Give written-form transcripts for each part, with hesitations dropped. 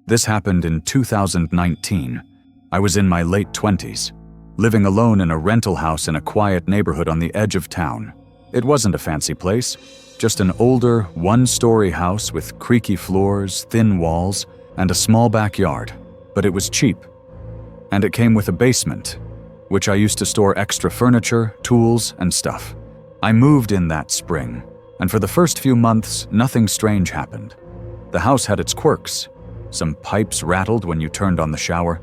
This happened in 2019. I was in my late 20s, living alone in a rental house in a quiet neighborhood on the edge of town. It wasn't a fancy place, just an older, one-story house with creaky floors, thin walls, and a small backyard, but it was cheap. And it came with a basement, which I used to store extra furniture, tools, and stuff. I moved in that spring, and for the first few months, nothing strange happened. The house had its quirks. Some pipes rattled when you turned on the shower,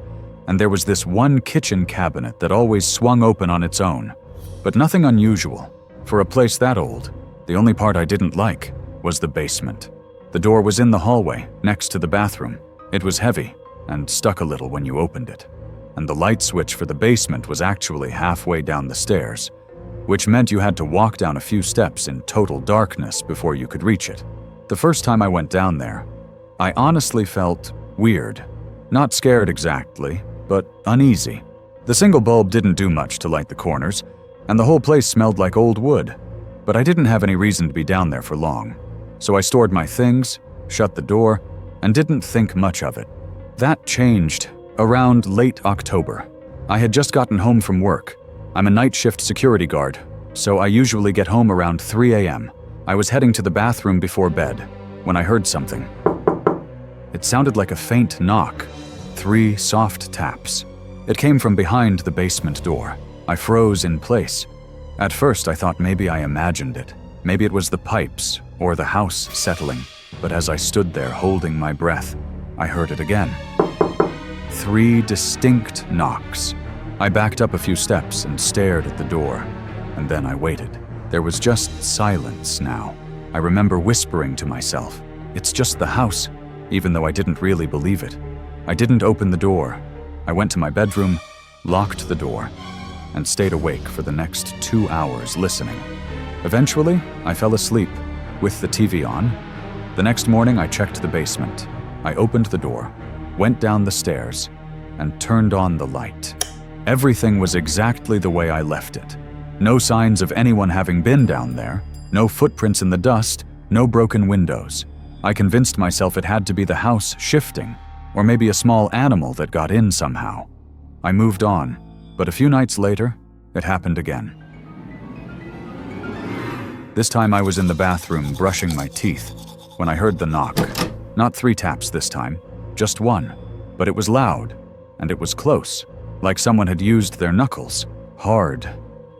and there was this one kitchen cabinet that always swung open on its own. But nothing unusual. For a place that old, the only part I didn't like was the basement. The door was in the hallway, next to the bathroom. It was heavy, and stuck a little when you opened it. And the light switch for the basement was actually halfway down the stairs, which meant you had to walk down a few steps in total darkness before you could reach it. The first time I went down there, I honestly felt weird. Not scared exactly, but uneasy. The single bulb didn't do much to light the corners, and the whole place smelled like old wood. But I didn't have any reason to be down there for long. So I stored my things, shut the door, and didn't think much of it. That changed around late October. I had just gotten home from work. I'm a night shift security guard, so I usually get home around 3 a.m. I was heading to the bathroom before bed when I heard something. It sounded like a faint knock, 3 soft taps. It came from behind the basement door. I froze in place. At first I thought maybe I imagined it. Maybe it was the pipes or the house settling. But as I stood there holding my breath, I heard it again. 3 distinct knocks. I backed up a few steps and stared at the door, and then I waited. There was just silence now. I remember whispering to myself, "It's just the house," even though I didn't really believe it. I didn't open the door. I went to my bedroom, locked the door, and stayed awake for the next 2 hours listening. Eventually, I fell asleep with the TV on. The next morning, I checked the basement. I opened the door, went down the stairs, and turned on the light. Everything was exactly the way I left it. No signs of anyone having been down there, no footprints in the dust, no broken windows. I convinced myself it had to be the house shifting, or maybe a small animal that got in somehow. I moved on, but a few nights later, it happened again. This time I was in the bathroom brushing my teeth when I heard the knock. Not 3 taps this time, just 1, but it was loud, and it was close, like someone had used their knuckles hard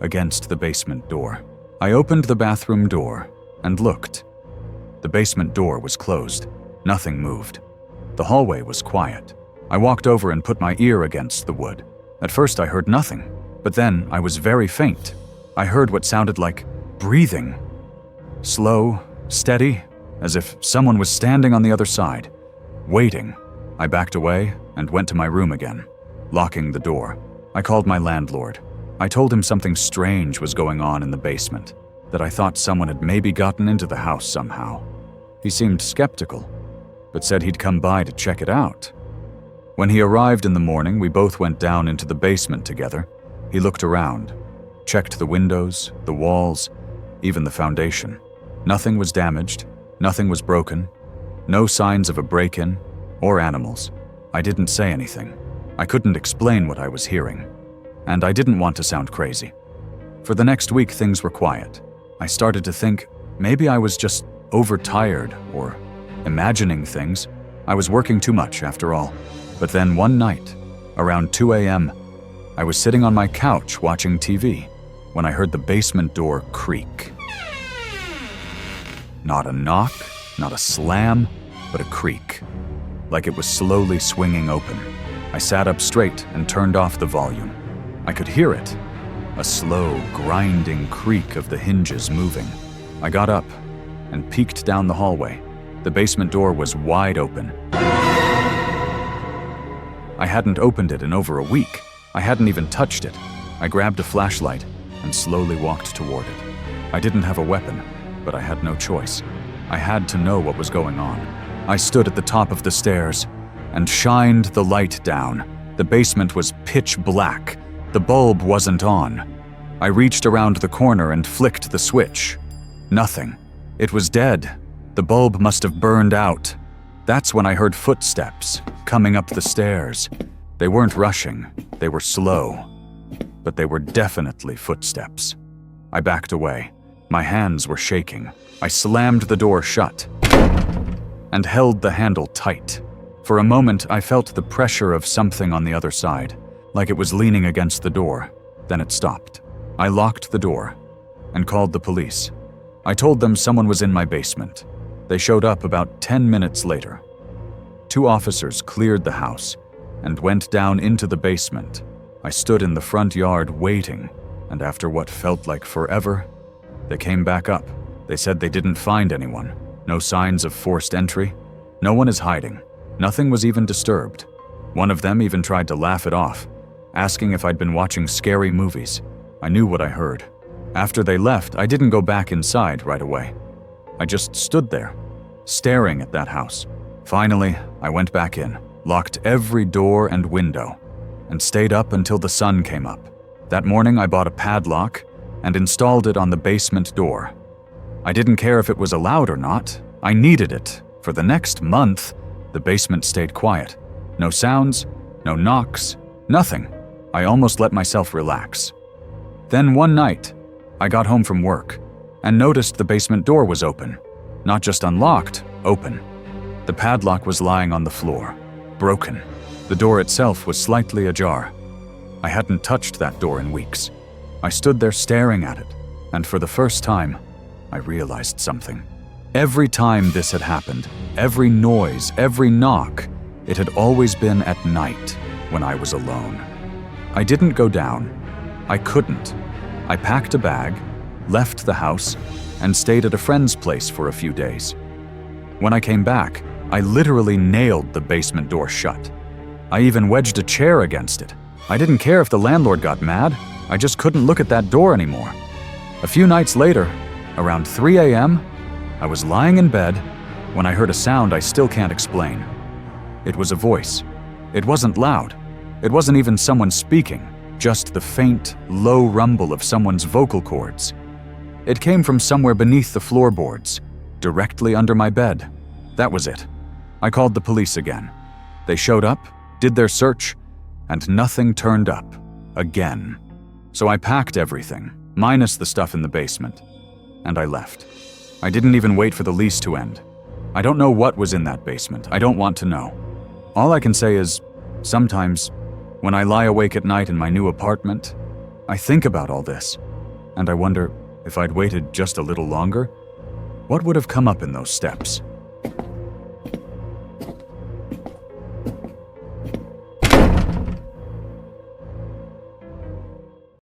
against the basement door. I opened the bathroom door and looked. The basement door was closed. Nothing moved. The hallway was quiet. I walked over and put my ear against the wood. At first I heard nothing, but then I was very faint. I heard what sounded like breathing. Slow, steady, as if someone was standing on the other side, waiting. I backed away and went to my room again, locking the door. I called my landlord. I told him something strange was going on in the basement, that I thought someone had maybe gotten into the house somehow. He seemed skeptical, but said he'd come by to check it out. When he arrived in the morning, we both went down into the basement together. He looked around, checked the windows, the walls, even the foundation. Nothing was damaged, nothing was broken, no signs of a break-in or animals. I didn't say anything. I couldn't explain what I was hearing, and I didn't want to sound crazy. For the next week, things were quiet. I started to think maybe I was just overtired or imagining things. I was working too much, after all. But then one night, around 2 a.m., I was sitting on my couch watching TV when I heard the basement door creak. Not a knock, not a slam, but a creak, like it was slowly swinging open. I sat up straight and turned off the volume. I could hear it, a slow, grinding creak of the hinges moving. I got up and peeked down the hallway. The basement door was wide open. I hadn't opened it in over a week. I hadn't even touched it. I grabbed a flashlight and slowly walked toward it. I didn't have a weapon, but I had no choice. I had to know what was going on. I stood at the top of the stairs and shined the light down. The basement was pitch black. The bulb wasn't on. I reached around the corner and flicked the switch. Nothing. It was dead. The bulb must have burned out. That's when I heard footsteps coming up the stairs. They weren't rushing, they were slow, but they were definitely footsteps. I backed away. My hands were shaking. I slammed the door shut and held the handle tight. For a moment, I felt the pressure of something on the other side, like it was leaning against the door. Then it stopped. I locked the door and called the police. I told them someone was in my basement. They showed up about 10 minutes later. 2 officers cleared the house and went down into the basement. I stood in the front yard waiting, and after what felt like forever, they came back up. They said they didn't find anyone. No signs of forced entry. No one is hiding. Nothing was even disturbed. One of them even tried to laugh it off, asking if I'd been watching scary movies. I knew what I heard. After they left, I didn't go back inside right away. I just stood there, staring at that house. Finally, I went back in, locked every door and window, and stayed up until the sun came up. That morning, I bought a padlock and installed it on the basement door. I didn't care if it was allowed or not. I needed it. For the next month, the basement stayed quiet. No sounds, no knocks, nothing. I almost let myself relax. Then one night, I got home from work and noticed the basement door was open. Not just unlocked, open. The padlock was lying on the floor, broken. The door itself was slightly ajar. I hadn't touched that door in weeks. I stood there staring at it, and for the first time, I realized something. Every time this had happened, every noise, every knock, it had always been at night when I was alone. I didn't go down. I couldn't. I packed a bag, left the house, and stayed at a friend's place for a few days. When I came back, I literally nailed the basement door shut. I even wedged a chair against it. I didn't care if the landlord got mad. I just couldn't look at that door anymore. A few nights later, around 3 a.m., I was lying in bed when I heard a sound I still can't explain. It was a voice. It wasn't loud. It wasn't even someone speaking, just the faint, low rumble of someone's vocal cords. It came from somewhere beneath the floorboards, directly under my bed. That was it. I called the police again. They showed up, did their search, and nothing turned up. Again. So I packed everything, minus the stuff in the basement, and I left. I didn't even wait for the lease to end. I don't know what was in that basement. I don't want to know. All I can say is, sometimes, when I lie awake at night in my new apartment, I think about all this, and I wonder if I'd waited just a little longer, what would have come up in those steps?